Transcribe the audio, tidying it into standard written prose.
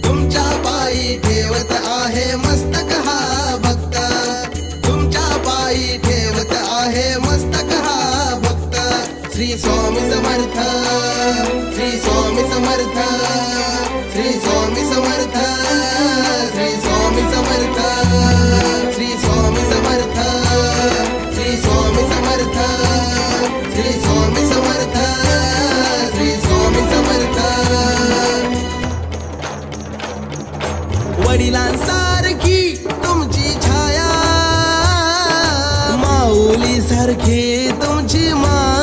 तुमच्या पायी ठेवत आहे मस्तक हा भक्त, तुमच्या पायी ठेवत आहे मस्तक हा भक्त। श्री स्वामी समर्थ, श्री स्वामी समर्थ, श्री स्वामी समर्थ, श्री स्वामी समर्थ, श्री स्वामी समर्थ, श्री स्वामी समर्थ, श्री स्वामी समर्थ, श्री स्वामी समर्थ। वडिलांसारखी तुमची छाया, माऊली सारखी तुमची माया,